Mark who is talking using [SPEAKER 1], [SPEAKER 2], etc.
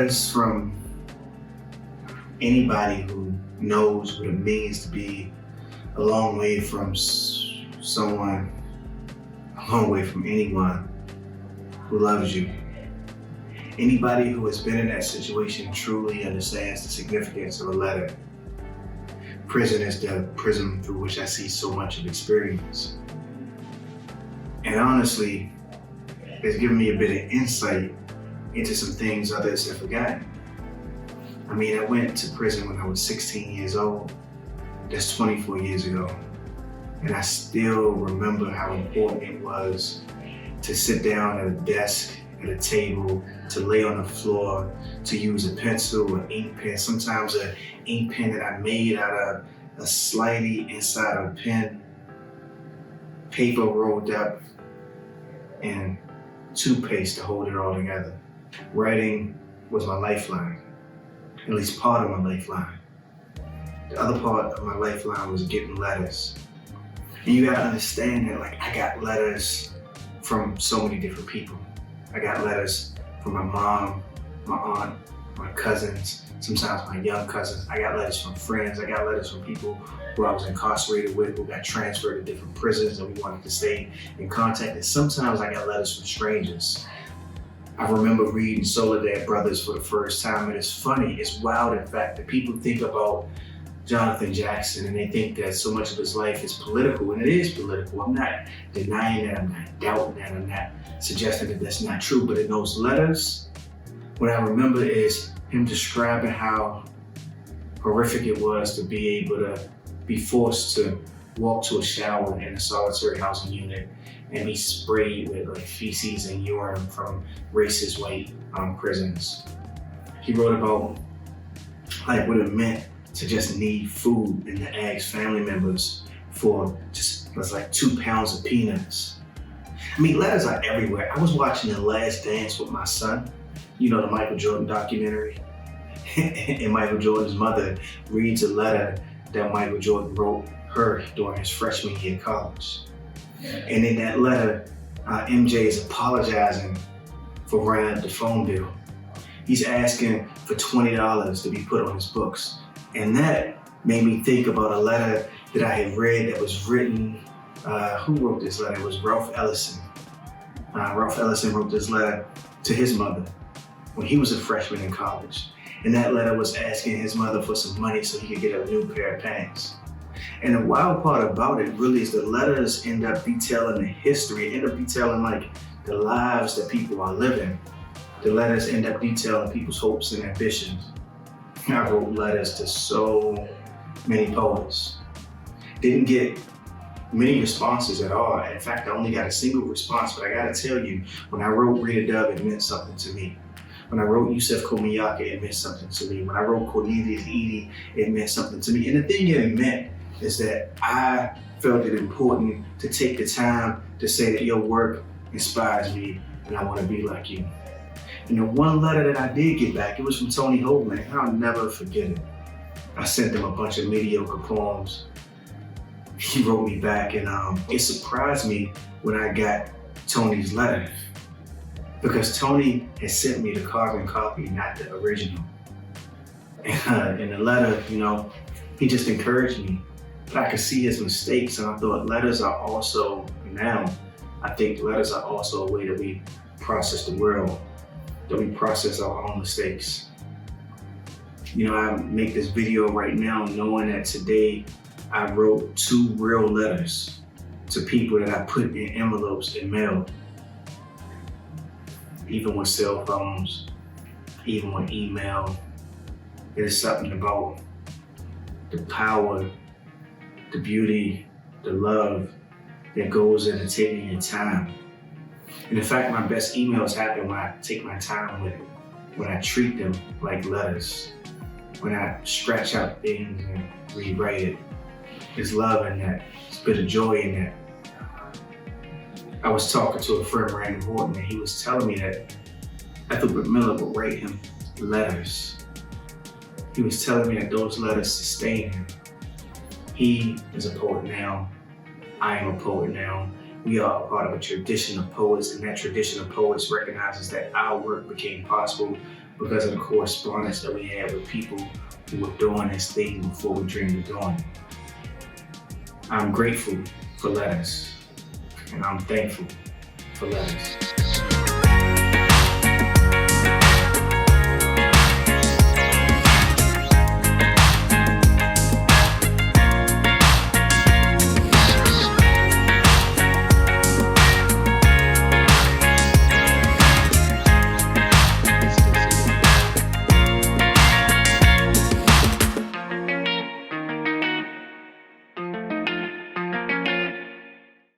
[SPEAKER 1] letters from anybody who knows what it means to be a long way from someone, a long way from anyone who loves you. Anybody who has been in that situation truly understands the significance of a letter. Prison is the prism through which I see so much of experience. And honestly, it's given me a bit of insight into some things others have forgotten. I mean, I went to prison when I was 16 years old. That's 24 years ago. And I still remember how important it was to sit down at a desk, at a table, to lay on the floor, to use a pencil, an ink pen, sometimes an ink pen that I made out of a slidey inside of a pen, paper rolled up, and toothpaste to hold it all together. Writing was my lifeline, at least part of my lifeline. The other part of my lifeline was getting letters. And you gotta understand that, like, I got letters from so many different people. I got letters from my mom, my aunt, my cousins, sometimes my young cousins. I got letters from friends. I got letters from people who I was incarcerated with, who got transferred to different prisons and we wanted to stay in contact. And sometimes I got letters from strangers. I remember reading Soledad Brothers for the first time, and it's funny, it's wild in fact that people think about Jonathan Jackson and they think that so much of his life is political, and it is political. I'm not denying that, I'm not doubting that, I'm not suggesting that that's not true, but in those letters, what I remember is him describing how horrific it was to be able to be forced to walk to a shower in a solitary housing unit and be sprayed with like feces and urine from racist white prisons. He wrote about like what it meant to just need food and to ask family members for just like 2 pounds of peanuts. I mean, letters are everywhere. I was watching The Last Dance with my son, you know, the Michael Jordan documentary, and Michael Jordan's mother reads a letter that Michael Jordan wrote her during his freshman year of college. And in that letter, MJ is apologizing for running up the phone bill. He's asking for $20 to be put on his books. And that made me think about a letter that I had read that was written, who wrote this letter? It was Ralph Ellison. Ralph Ellison wrote this letter to his mother when he was a freshman in college. And that letter was asking his mother for some money so he could get a new pair of pants. And the wild part about it really is the letters end up detailing the history, end up detailing like the lives that people are living. The letters end up detailing people's hopes and ambitions. I wrote letters to so many poets. Didn't get many responses at all. In fact, I only got a single response, but I gotta tell you, when I wrote Rita Dove, it meant something to me. When I wrote Yusef Komiaka, it meant something to me. When I wrote Cornelius Eady, it meant something to me. And the thing it meant is that I felt it important to take the time to say that your work inspires me and I wanna be like you. And the one letter that I did get back, it was from Tony Hoagland, and I'll never forget it. I sent him a bunch of mediocre poems. He wrote me back, and it surprised me when I got Tony's letter, because Tony had sent me the carbon copy, not the original. And in the letter, you know, he just encouraged me, but I could see his mistakes, and I thought letters are also, now, I think letters are also a way that we process the world, that we process our own mistakes. You know, I make this video right now knowing that today I wrote 2 real letters to people that I put in envelopes and mailed. Even with cell phones, even with email, there's something about the power, the beauty, the love that goes into taking your time. And in fact, my best emails happen when I take my time with it, when I treat them like letters, when I scratch out things and rewrite it. There's love in that, there's a bit of joy in that. I was talking to a friend, Randy Horton, and he was telling me that Ethelbert Miller would write him letters. He was telling me that those letters sustain him. He is a poet now, I am a poet now. We are a part of a tradition of poets, and that tradition of poets recognizes that our work became possible because of the correspondence that we had with people who were doing this thing before we dreamed of doing it. I'm grateful for letters, and I'm thankful for letters.